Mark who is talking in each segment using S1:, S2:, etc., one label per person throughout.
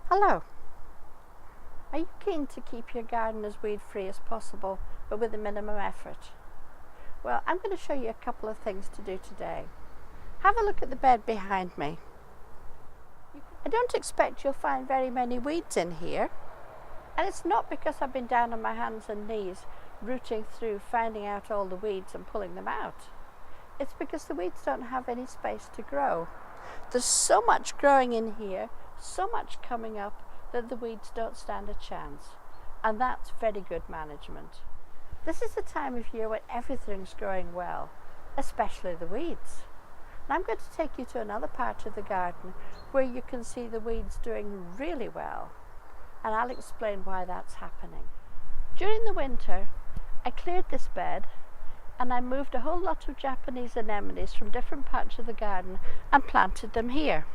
S1: Hello. Are you keen to keep your garden as weed free as possible but with a minimum effort? Well, I'm going to show you a couple of things to do today. Have a look at the bed behind me. I don't expect you'll find very many weeds in here, and it's not because I've been down on my hands and knees rooting through, finding out all the weeds and pulling them out. It's because the weeds don't have any space to grow. There's so much growing in here, so much coming up, that the weeds don't stand a chance, and that's very good management. This is the time of year when everything's growing well, especially the weeds. And I'm going to take you to another part of the garden where you can see the weeds doing really well, and I'll explain why that's happening. During the winter, I cleared this bed and I moved a whole lot of Japanese anemones from different parts of the garden and planted them here.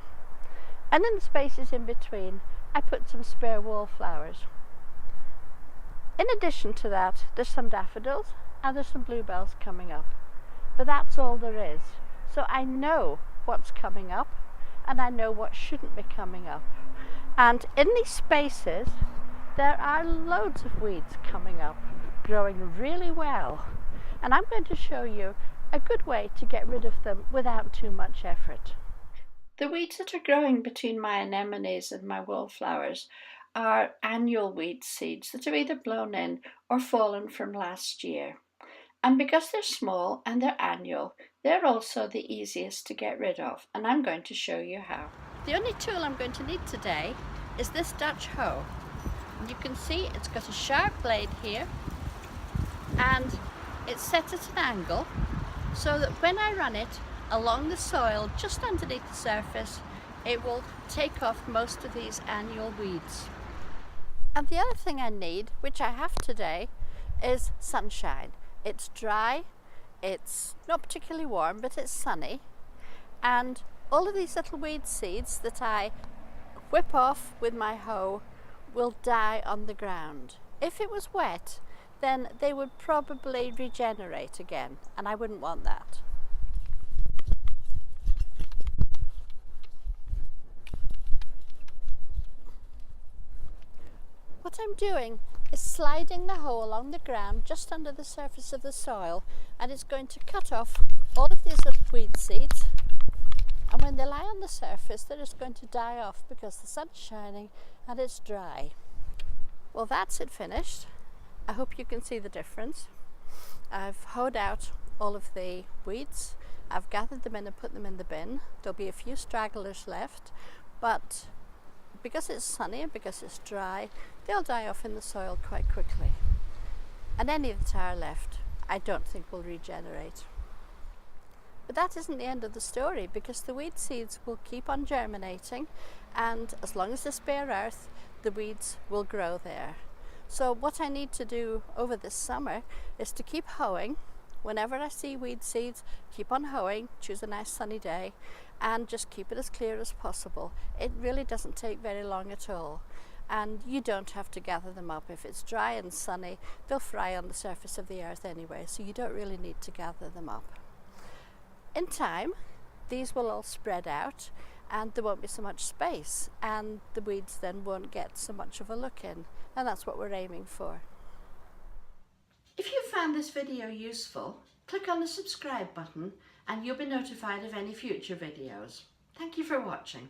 S1: And in the spaces in between, I put some spare wallflowers. In addition to that, there's some daffodils and there's some bluebells coming up. But that's all there is. So I know what's coming up and I know what shouldn't be coming up. And in these spaces, there are loads of weeds coming up, growing really well. And I'm going to show you a good way to get rid of them without too much effort. The weeds that are growing between my anemones and my wallflowers are annual weed seeds that have either blown in or fallen from last year. And because they're small and they're annual, they're also the easiest to get rid of, and I'm going to show you how. The only tool I'm going to need today is this Dutch hoe. You can see it's got a sharp blade here and it's set at an angle so that when I run it along the soil just underneath the surface, it will take off most of these annual weeds. And the other thing I need, which I have today, is sunshine. It's dry, it's not particularly warm, but it's sunny, and all of these little weed seeds that I whip off with my hoe will die on the ground. If it was wet, then they would probably regenerate again, and I wouldn't want that. What I'm doing is sliding the hoe along the ground just under the surface of the soil, and it's going to cut off all of these little weed seeds, and when they lie on the surface they're just going to die off because the sun's shining and it's dry. Well, that's it finished. I hope you can see the difference. I've hoed out all of the weeds, I've gathered them in and put them in the bin. There'll be a few stragglers left, but because it's sunny and because it's dry, they'll die off in the soil quite quickly. And any that are left, I don't think will regenerate. But that isn't the end of the story, because the weed seeds will keep on germinating, and as long as there's bare earth, the weeds will grow there. So what I need to do over this summer is to keep hoeing. Whenever I see weed seeds, keep on hoeing, choose a nice sunny day, and just keep it as clear as possible. It really doesn't take very long at all, and you don't have to gather them up. If it's dry and sunny, they'll fry on the surface of the earth anyway, so you don't really need to gather them up. In time, these will all spread out and there won't be so much space, and the weeds then won't get so much of a look in, and that's what we're aiming for. If you found this video useful, click on the subscribe button and you'll be notified of any future videos. Thank you for watching.